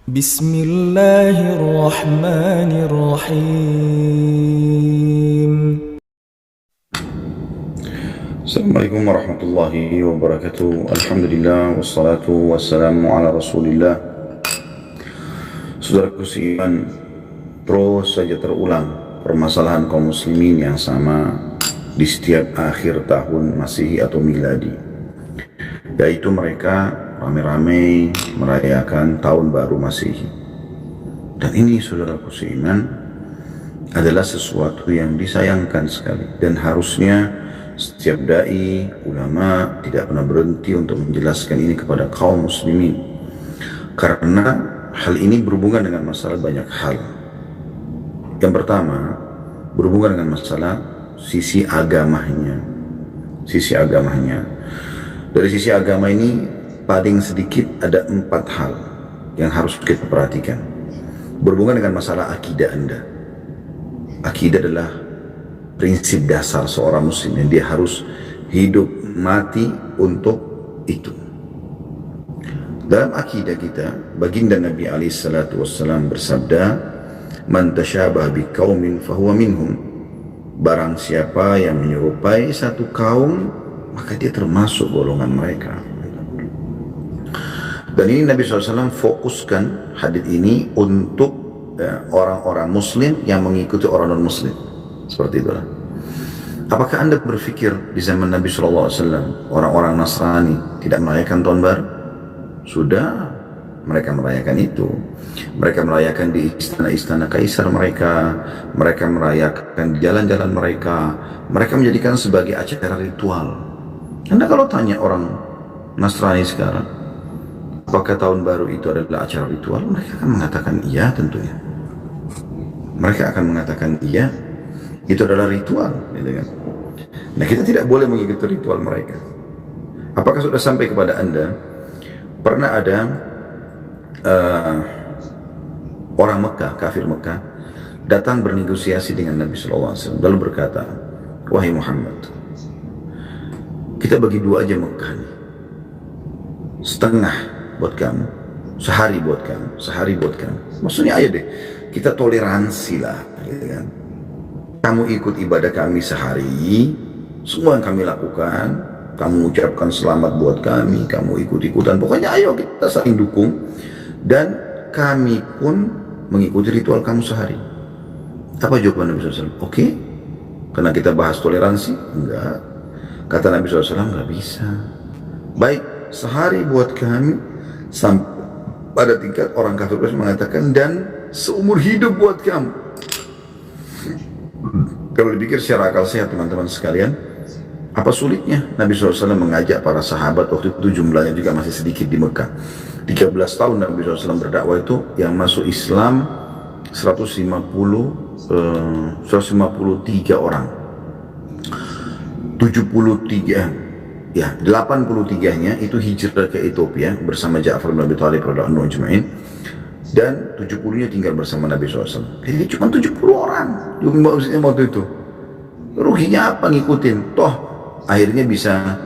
بسم الله الرحمن الرحيم. Assalamualaikum warahmatullahi wabarakatuh. Alhamdulillah wassalatu wassalamu ala rasulillah. Saudaraku seiman, terus saja terulang permasalahan kaum muslimin yang sama di setiap akhir tahun Masehi atau Miladi, yaitu mereka ramai-ramai merayakan tahun baru Masehi. Dan ini, saudaraku seiman, adalah sesuatu yang disayangkan sekali, dan harusnya setiap dai, ulama tidak pernah berhenti untuk menjelaskan ini kepada kaum muslimin, karena hal ini berhubungan dengan masalah banyak hal. Yang pertama, berhubungan dengan masalah sisi agamanya. Dari sisi agama ini paling sedikit ada 4 hal yang harus kita perhatikan. Berhubungan dengan masalah akidah Anda. Akidah adalah prinsip dasar seorang muslim yang dia harus hidup mati untuk itu. Dalam akidah kita, baginda Nabi SAW bersabda, "Man tasyabaha biqaumin fahuwa minhum." Barang siapa yang menyerupai satu kaum, maka dia termasuk golongan mereka. Dan ini Nabi SAW fokuskan hadits ini untuk orang-orang muslim yang mengikuti orang non-muslim. Seperti itulah. Apakah Anda berpikir di zaman Nabi SAW orang-orang Nasrani tidak merayakan tahun baru? Sudah, mereka merayakan itu. Mereka merayakan di istana-istana kaisar mereka merayakan di jalan-jalan mereka menjadikan sebagai acara ritual. Anda kalau tanya orang Nasrani sekarang, apakah tahun baru itu adalah acara ritual? Mereka akan mengatakan iya tentunya. Mereka akan mengatakan iya, itu adalah ritual, gitu kan? Nah, kita tidak boleh mengikuti ritual mereka. Apakah sudah sampai kepada Anda? Pernah ada orang Mekah, kafir Mekah, datang bernegosiasi dengan Nabi SAW, lalu berkata, "Wahai Muhammad, kita bagi 2 aja Mekah nih. Setengah buat kamu, sehari buat kamu. Maksudnya ayo deh, kita toleransi lah, gitu kan? Kamu ikut ibadah kami sehari, semua yang kami lakukan, kamu ucapkan selamat buat kami, kamu ikut-ikutan, pokoknya ayo kita saling dukung, dan kami pun mengikuti ritual kamu sehari." Apa jawaban Nabi SAW? Oke, karena kita bahas toleransi? Enggak. Kata Nabi SAW, enggak bisa. Baik, sehari buat kami, sampai pada tingkat orang kafir mengatakan, dan seumur hidup buat kamu. Kalau dipikir secara akal sehat, teman-teman sekalian, apa sulitnya Nabi SAW mengajak para sahabat, waktu itu jumlahnya juga masih sedikit di Mekah. 13 tahun Nabi SAW berdakwah, itu yang masuk Islam 153 orang. 83-nya itu hijrah ke Ethiopia bersama Ja'far bin Abi Thalib radhiyallahu anhu ajma'in, dan 70-nya tinggal bersama Nabi SAW. Jadi cuma 70 orang waktu itu. Ruginya apa ngikutin? Toh akhirnya bisa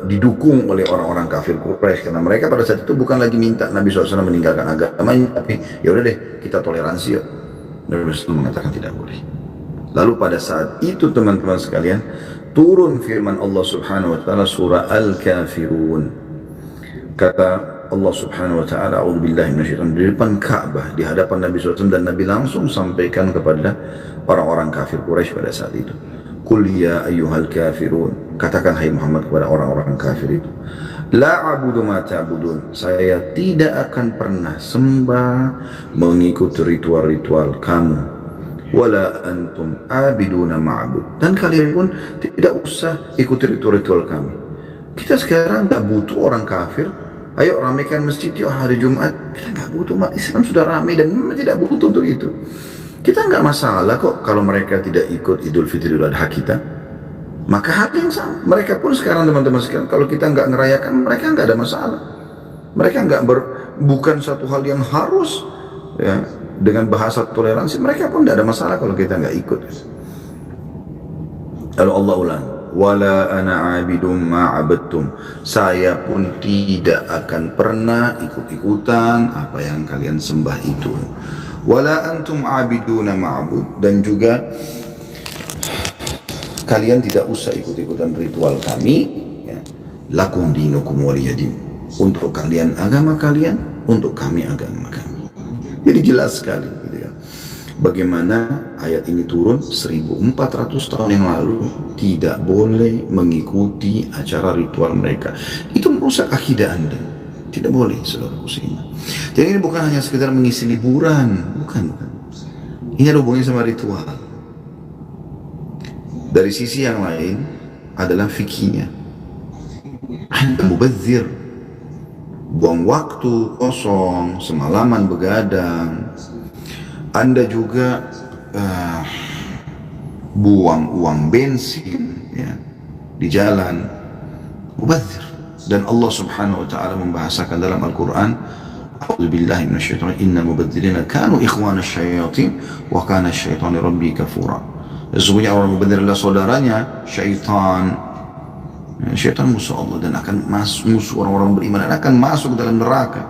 didukung oleh orang-orang kafir Quraisy, karena mereka pada saat itu bukan lagi minta Nabi SAW meninggalkan agamanya, tapi ya udah deh, kita toleransi yuk. Nabi SAW mengatakan tidak boleh. Lalu pada saat itu, teman-teman sekalian, turun firman Allah Subhanahu wa taala surah Al-Kafirun. Kata Allah Subhanahu wa taala, "A'udzubillahi minasyaitonir rajim," di depan Ka'bah, di hadapan Nabi SAW, dan Nabi langsung sampaikan kepada orang-orang kafir Quraisy pada saat itu. "Qul ya ayyuhal kafirun," katakan hai Muhammad kepada orang-orang kafir itu, "La a'budu ma ta'budun," saya tidak akan pernah sembah mengikuti ritual-ritual kamu, "wala antum abiduna ma'bud," dan kalian pun tidak usah ikuti ritual-ritual kami. Kita sekarang tak butuh orang kafir. Ayo ramaikan masjid yuk hari Jumat. Kita nggak butuh, umat Islam sudah ramai dan tidak butuh untuk itu. Kita nggak masalah kok kalau mereka tidak ikut Idul Fitri Idul Adha kita. Maka hal yang sama, mereka pun sekarang, teman-teman sekalian, kalau kita nggak ngerayakan, mereka nggak ada masalah. Mereka bukan satu hal yang harus, ya, dengan bahasa toleransi. Mereka pun tidak ada masalah kalau kita nggak ikut. Lalu Allah ulang, wala ana abidum ma'abadtum. Saya pun tidak akan pernah ikut-ikutan apa yang kalian sembah itu. Wala antum abiduna ma'bud, dan juga kalian tidak usah ikut-ikutan ritual kami, ya. Lakum dinukum waliyadin. Untuk kalian agama kalian, untuk kami agama kami. Jadi jelas sekali gitu ya. Bagaimana ayat ini turun 1400 tahun yang lalu, tidak boleh mengikuti acara ritual mereka. Itu merusak akidah Anda. Tidak boleh, saudara muslim. Jadi ini bukan hanya sekedar mengisi liburan, bukan. Ini ada hubungannya sama ritual. Dari sisi yang lain adalah fikihnya. Anda mubadzir, buang waktu kosong, semalaman begadang. Anda juga buang uang bensin ya, di jalan, mubadzir. Dan Allah subhanahu wa ta'ala membahasakan dalam Al-Quran, a'udzubillahi minasyaitonir rajim, innal mubadzirina kanu ikhwanasy syayatin wa kana asyaitanu rabbi kafura. Sesungguhnya orang mubadzir adalah saudaranya syaitan. Syaitan musuh Allah dan akan musuh orang-orang beriman dan akan masuk dalam neraka.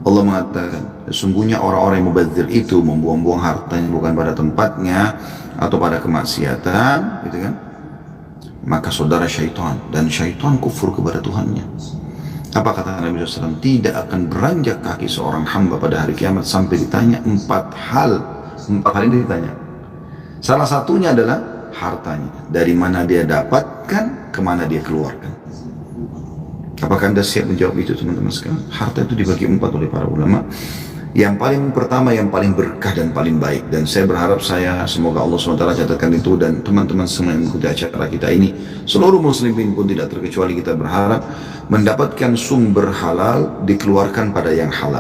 Allah mengatakan, sesungguhnya orang-orang yang mubadzir itu membuang-buang hartanya bukan pada tempatnya atau pada kemaksiatan, gitu kan? Maka saudara syaitan, dan syaitan kufur kepada Tuhannya. Apa kata Nabi SAW? Tidak akan beranjak kaki seorang hamba pada hari kiamat sampai ditanya 4 hal. 4 hal ini ditanya. Salah satunya adalah hartanya. Dari mana dia dapatkan, kemana dia keluarkan. Apakah Anda siap menjawab itu, teman-teman sekalian? Harta itu dibagi 4 oleh para ulama. Yang paling pertama, yang paling berkah dan paling baik. Dan saya berharap semoga Allah SWT catatkan itu, dan teman-teman semua yang mengikuti acara kita ini, seluruh muslimin pun tidak terkecuali, kita berharap mendapatkan sumber halal dikeluarkan pada yang halal.